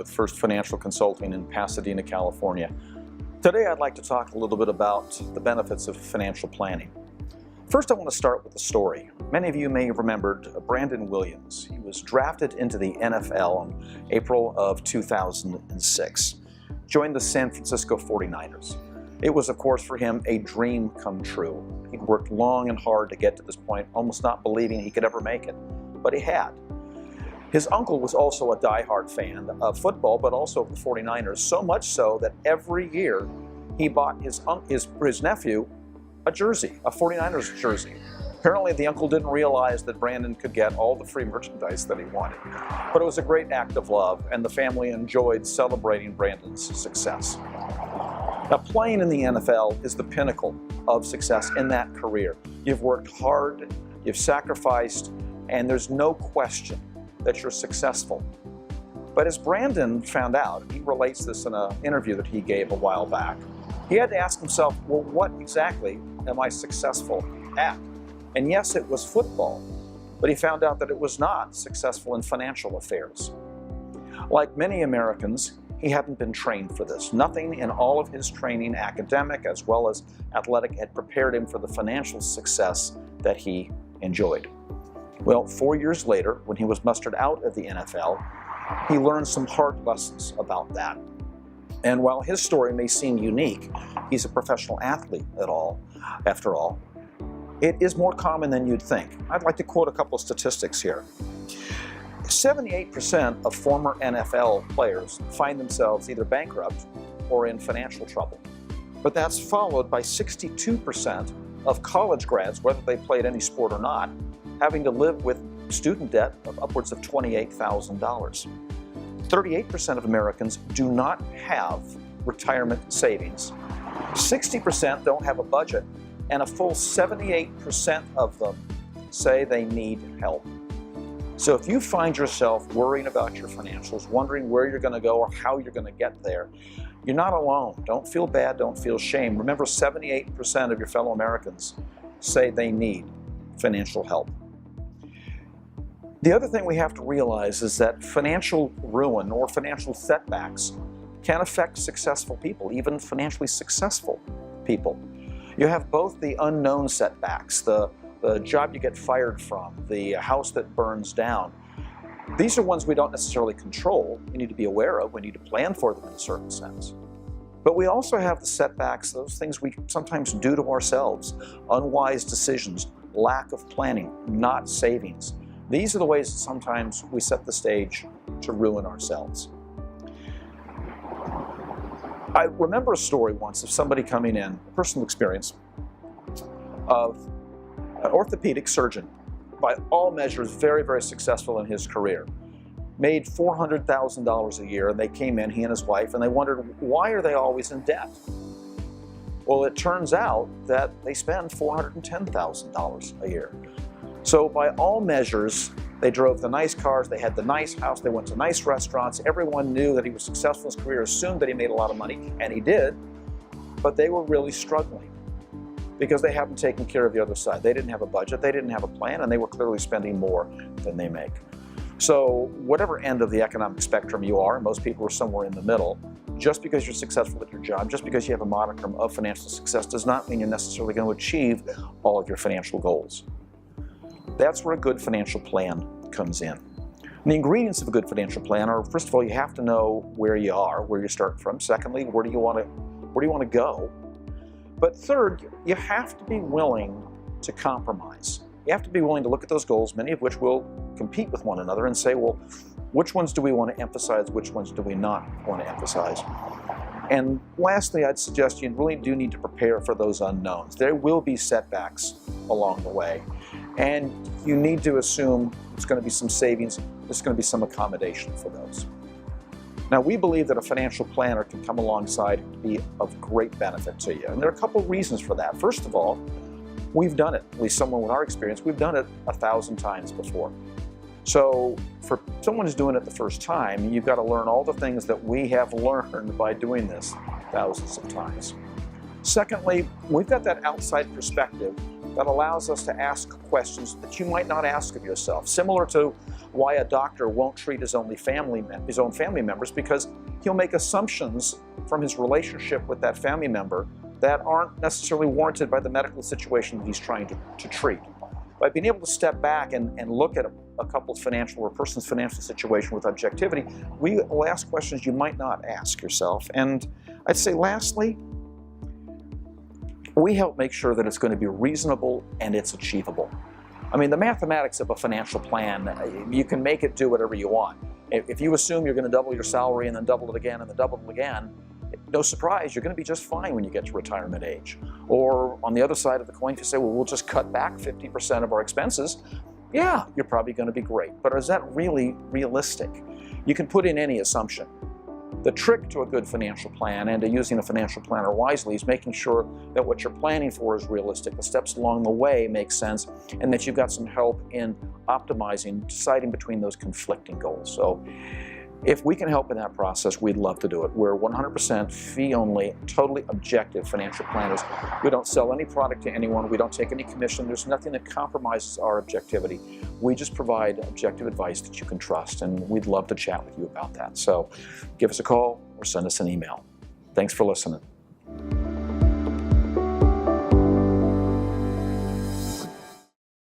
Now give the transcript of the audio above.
with First Financial Consulting in Pasadena, California. Today I'd like to talk a little bit about the benefits of financial planning. First, I want to start with a story. Many of you may have remembered Brandon Williams. He was drafted into the NFL in April of 2006, joined the San Francisco 49ers. It was, of course, for him a dream come true. He'd worked long and hard to get to this point, almost not believing he could ever make it, but he had. His uncle was also a diehard fan of football, but also of the 49ers, so much so that every year he bought his nephew a jersey, a 49ers jersey. Apparently the uncle didn't realize that Brandon could get all the free merchandise that he wanted. But it was a great act of love, and the family enjoyed celebrating Brandon's success. Now, playing in the NFL is the pinnacle of success in that career. You've worked hard, you've sacrificed, and there's no question that you're successful. But as Brandon found out, he relates this in an interview that he gave a while back, he had to ask himself, well, what exactly am I successful at? And yes, it was football, but he found out that it was not successful in financial affairs. Like many Americans, he hadn't been trained for this. Nothing in all of his training, academic as well as athletic, had prepared him for the financial success that he enjoyed. Well, 4 years later, when he was mustered out of the NFL, he learned some hard lessons about that. And while his story may seem unique, he's a professional athlete after all, it is more common than you'd think. I'd like to quote a couple of statistics here. 78% of former NFL players find themselves either bankrupt or in financial trouble. But that's followed by 62% of college grads, whether they played any sport or not, having to live with student debt of upwards of $28,000. 38% of Americans do not have retirement savings. 60% don't have a budget, and a full 78% of them say they need help. So if you find yourself worrying about your financials, wondering where you're going to go or how you're going to get there, you're not alone. Don't feel bad, don't feel shame. Remember, 78% of your fellow Americans say they need financial help. The other thing we have to realize is that financial ruin or financial setbacks can affect successful people, even financially successful people. You have both the unknown setbacks, the job you get fired from, the house that burns down. These are ones we don't necessarily control. We need to be aware of. We need to plan for them in a certain sense. But we also have the setbacks, those things we sometimes do to ourselves, unwise decisions, lack of planning, not savings. These are the ways that sometimes we set the stage to ruin ourselves. I remember a story once of somebody coming in, a personal experience, of an orthopedic surgeon, by all measures very, very successful in his career. Made $400,000 a year, and they came in, he and his wife, and they wondered, why are they always in debt? Well, it turns out that they spend $410,000 a year. So by all measures, they drove the nice cars, they had the nice house, they went to nice restaurants, everyone knew that he was successful in his career, assumed that he made a lot of money, and he did, but they were really struggling because they haven't taken care of the other side. They didn't have a budget, they didn't have a plan, and they were clearly spending more than they make. So whatever end of the economic spectrum you are, and most people are somewhere in the middle, just because you're successful at your job, just because you have a modicum of financial success does not mean you're necessarily going to achieve all of your financial goals. That's where a good financial plan comes in. And the ingredients of a good financial plan are, first of all, you have to know where you are, where you start from. Secondly, where do you want to go? But third, you have to be willing to compromise. You have to be willing to look at those goals, many of which will compete with one another, and say, well, which ones do we want to emphasize, which ones do we not want to emphasize? And lastly, I'd suggest you really do need to prepare for those unknowns. There will be setbacks along the way, and you need to assume there's going to be some savings, there's going to be some accommodation for those. Now, we believe that a financial planner can come alongside and be of great benefit to you, and there are a couple of reasons for that. First of all, we've done it, at least someone with our experience, we've done it 1,000 times before. So for someone who's doing it the first time, you've got to learn all the things that we have learned by doing this thousands of times. Secondly, we've got that outside perspective that allows us to ask questions that you might not ask of yourself. Similar to why a doctor won't treat his own family members, because he'll make assumptions from his relationship with that family member that aren't necessarily warranted by the medical situation that he's trying to treat. By being able to step back and look at a couple's financial or a person's financial situation with objectivity, we will ask questions you might not ask yourself. And I'd say lastly, we help make sure that it's going to be reasonable and it's achievable. I mean, the mathematics of a financial plan, you can make it do whatever you want. If you assume you're going to double your salary and then double it again and then double it again, no surprise, you're going to be just fine when you get to retirement age. Or on the other side of the coin, if you say, well, we'll just cut back 50% of our expenses, yeah, you're probably going to be great. But is that really realistic? You can put in any assumption. The trick to a good financial plan and to using a financial planner wisely is making sure that what you're planning for is realistic, the steps along the way make sense, and that you've got some help in optimizing, deciding between those conflicting goals. So if we can help in that process, we'd love to do it. We're 100% fee-only, totally objective financial planners. We don't sell any product to anyone. We don't take any commission. There's nothing that compromises our objectivity. We just provide objective advice that you can trust, and we'd love to chat with you about that. So give us a call or send us an email. Thanks for listening.